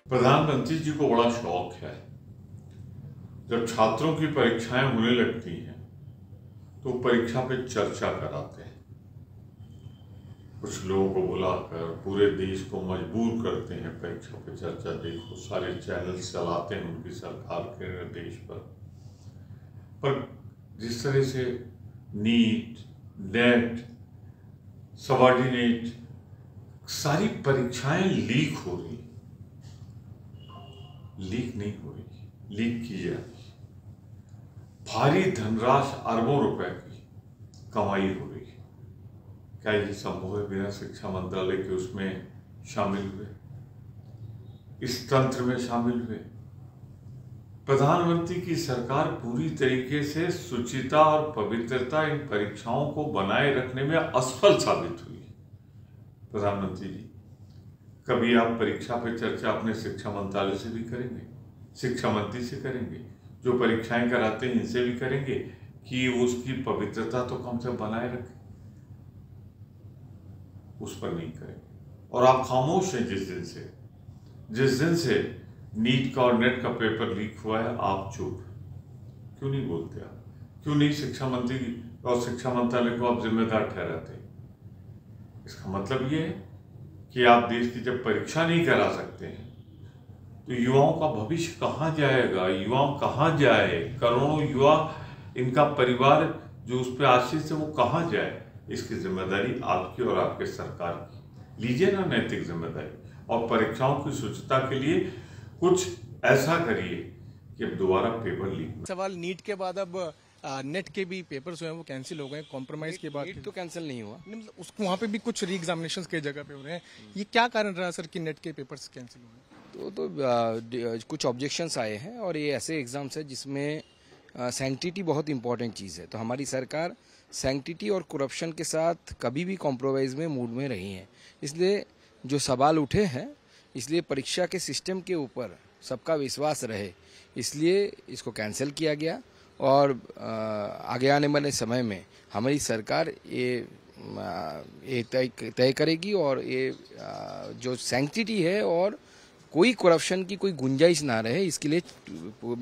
प्रधानमंत्री जी को बड़ा शौक है, जब छात्रों की परीक्षाएं होने लगती हैं तो परीक्षा पे चर्चा कराते हैं। कुछ लोगों को बुलाकर पूरे देश को मजबूर करते हैं परीक्षा पे चर्चा। देखो, सारे चैनल चलाते हैं उनकी सरकार के निर्देश पर जिस तरह से नीट, नेट, सबऑर्डिनेट सारी परीक्षाएं लीक हो रही, लीक नहीं हो रही, लीक की जा रही। भारी धनराशि अरबों रुपए की कमाई हो रही है। क्या ये संभव है बिना शिक्षा मंत्रालय के उसमें शामिल हुए, इस तंत्र में शामिल हुए? प्रधानमंत्री की सरकार पूरी तरीके से शुचिता और पवित्रता इन परीक्षाओं को बनाए रखने में असफल साबित हुई। प्रधानमंत्री जी, कभी आप परीक्षा पे चर्चा अपने शिक्षा मंत्रालय से भी करेंगे, शिक्षा मंत्री से करेंगे, जो परीक्षाएं कराते हैं इनसे भी करेंगे कि उसकी पवित्रता तो कम से कम बनाए रखें? उस पर नहीं करेंगे। और आप खामोश हैं जिस दिन से नीट का और नेट का पेपर लीक हुआ है, आप चुप। क्यों नहीं बोलते आप? क्यों नहीं शिक्षा मंत्री और शिक्षा मंत्रालय को आप जिम्मेदार ठहराते? इसका मतलब ये है कि आप देश की जब परीक्षा नहीं करा सकते हैं तो युवाओं का भविष्य कहाँ जाएगा? युवा कहाँ जाए? करोड़ों युवा, इनका परिवार जो उस पर आश्रित है, वो कहाँ जाए? इसकी जिम्मेदारी आपकी और आपके सरकार की। लीजिए ना नैतिक जिम्मेदारी, और परीक्षाओं की शुचिता के लिए कुछ ऐसा करिए कि अब दोबारा पेपर लीक। सवाल नीट के बाद अब नेट के भी पेपर्स जो हैं वो कैंसिल हो गए, कॉम्प्रोमाइज के बाद। नीट तो कैंसिल नहीं हुआ, मतलब उसको वहाँ पे भी कुछ री एग्जामिनेशन के जगह पे हो रहे हैं। ये क्या कारण रहा सर कि नेट के पेपर्स कैंसिल हो गए? तो कुछ ऑब्जेक्शंस आए हैं, और ये ऐसे एग्जाम्स है जिसमें सैंक्टिटी बहुत इंपॉर्टेंट चीज़ है। तो हमारी सरकार सैंक्टिटी और करप्शन के साथ कभी भी कॉम्प्रोमाइज़ में मूड में रही है। इसलिए जो सवाल उठे हैं, इसलिए परीक्षा के सिस्टम के ऊपर सबका विश्वास रहे, इसलिए इसको कैंसिल किया गया। और आगे आने वाले समय में हमारी सरकार ये तय करेगी, और ये जो सैंक्टिटी है और कोई करप्शन की कोई गुंजाइश ना रहे, इसके लिए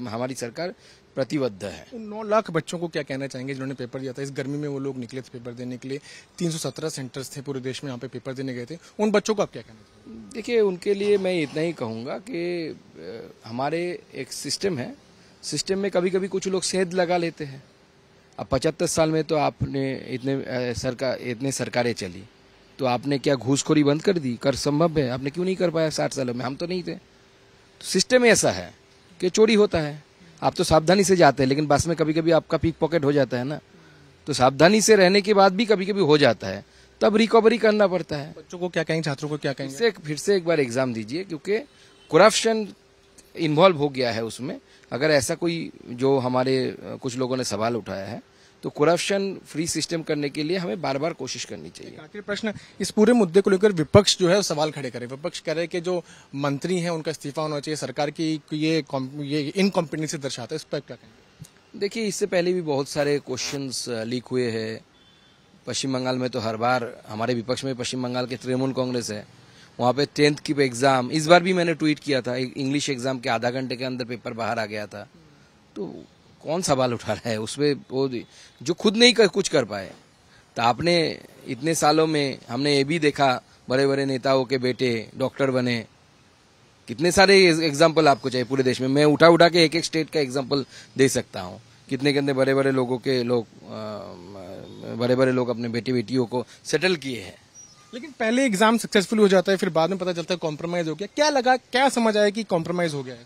हमारी सरकार प्रतिबद्ध है। 9 लाख बच्चों को क्या कहना चाहेंगे जिन्होंने पेपर दिया था? इस गर्मी में वो लोग निकले थे पेपर देने के लिए। 317 सेंटर्स थे पूरे देश में, यहाँ पे पेपर देने गए थे। उन बच्चों को आप क्या कहना चाहेंगे? देखिए, उनके लिए मैं इतना ही कहूँगा कि हमारे एक सिस्टम है, सिस्टम में कभी कभी कुछ लोग सेंध लगा लेते हैं। अब 75 साल में तो आपने इतने सरकारें चली, तो आपने क्या घूसखोरी बंद कर दी? कर संभव है? आपने क्यों नहीं कर पाया 60 सालों में? हम तो नहीं थे। तो सिस्टम ऐसा है कि चोरी होता है। आप तो सावधानी से जाते हैं, लेकिन बस में कभी कभी आपका पिक पॉकेट हो जाता है ना, तो सावधानी से रहने के बाद भी कभी कभी हो जाता है, तब रिकवरी करना पड़ता है। बच्चों को क्या कहेंगे, छात्रों को क्या कहेंगे? फिर से एक बार एग्जाम दीजिए, क्योंकि करप्शन इन्वॉल्व हो गया है उसमें। अगर ऐसा कोई जो हमारे कुछ लोगों ने सवाल उठाया है, तो करप्शन फ्री सिस्टम करने के लिए हमें बार बार कोशिश करनी चाहिए। आखिरी प्रश्न, इस पूरे मुद्दे को लेकर विपक्ष जो है सवाल खड़े करे। विपक्ष कह रहे हैं कि जो मंत्री हैं उनका इस्तीफा होना चाहिए, सरकार की ये इनकॉम्पिटेंसी दर्शाता है। इस पर क्या कहेंगे? देखिए, इससे पहले भी बहुत सारे क्वेश्चंस लीक हुए हैं। पश्चिम बंगाल में तो हर बार हमारे विपक्ष में पश्चिम बंगाल के तृणमूल कांग्रेस है, वहाँ पे 10th की एग्जाम, इस बार भी मैंने ट्वीट किया था, इंग्लिश एग्जाम के आधा घंटे के अंदर पेपर बाहर आ गया था। तो कौन सवाल उठा रहा है उसमें? वो जो खुद नहीं कुछ कर पाए। तो आपने इतने सालों में हमने ये भी देखा, बड़े बड़े नेताओं के बेटे डॉक्टर बने, कितने सारे एग्जाम्पल आपको चाहिए पूरे देश में, मैं उठा उठा के एक एक स्टेट का एग्जाम्पल दे सकता हूँ। कितने कितने बड़े बड़े लोग अपने बेटी बेटियों को सेटल किए हैं। लेकिन पहले एग्जाम सक्सेसफुल हो जाता है, फिर बाद में पता चलता है कॉम्प्रोमाइज हो गया। क्या लगा, क्या समझ आया कि कॉम्प्रोमाइज हो गया है?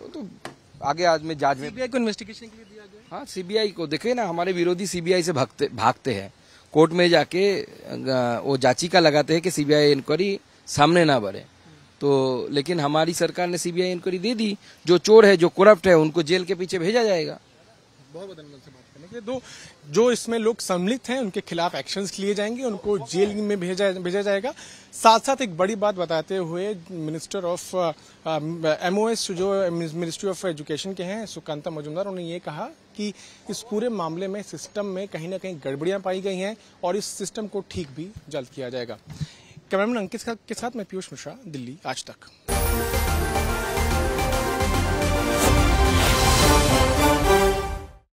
तो आगे आज में जांच में सीबीआई को इन्वेस्टिगेशन के लिए दिया गया। हाँ, सीबीआई को देखे ना, हमारे विरोधी सीबीआई से भागते हैं, कोर्ट में जाके वो याचिका लगाते हैं कि सीबीआई इंक्वायरी सामने ना बढ़े। तो लेकिन हमारी सरकार ने सीबीआई इंक्वायरी दे दी। जो चोर है, जो करप्ट है, उनको जेल के पीछे भेजा जाएगा। बहुत धन्यवाद से बात करने के लिए। जो इसमें लोग सम्मिलित हैं उनके खिलाफ एक्शंस लिए जाएंगे, उनको जेल में भेजा जाएगा। साथ साथ एक बड़ी बात बताते हुए मिनिस्टर ऑफ MOS जो मिनिस्ट्री ऑफ एजुकेशन के हैं सुकांता मजूमदार, उन्होंने ये कहा कि इस पूरे मामले में सिस्टम में कहीं ना कहीं गड़बड़ियां पाई गई हैं और इस सिस्टम को ठीक भी जल्द किया जाएगा। कैमरामैन अंकित के साथ मैं पीयूष मिश्रा, दिल्ली आज तक।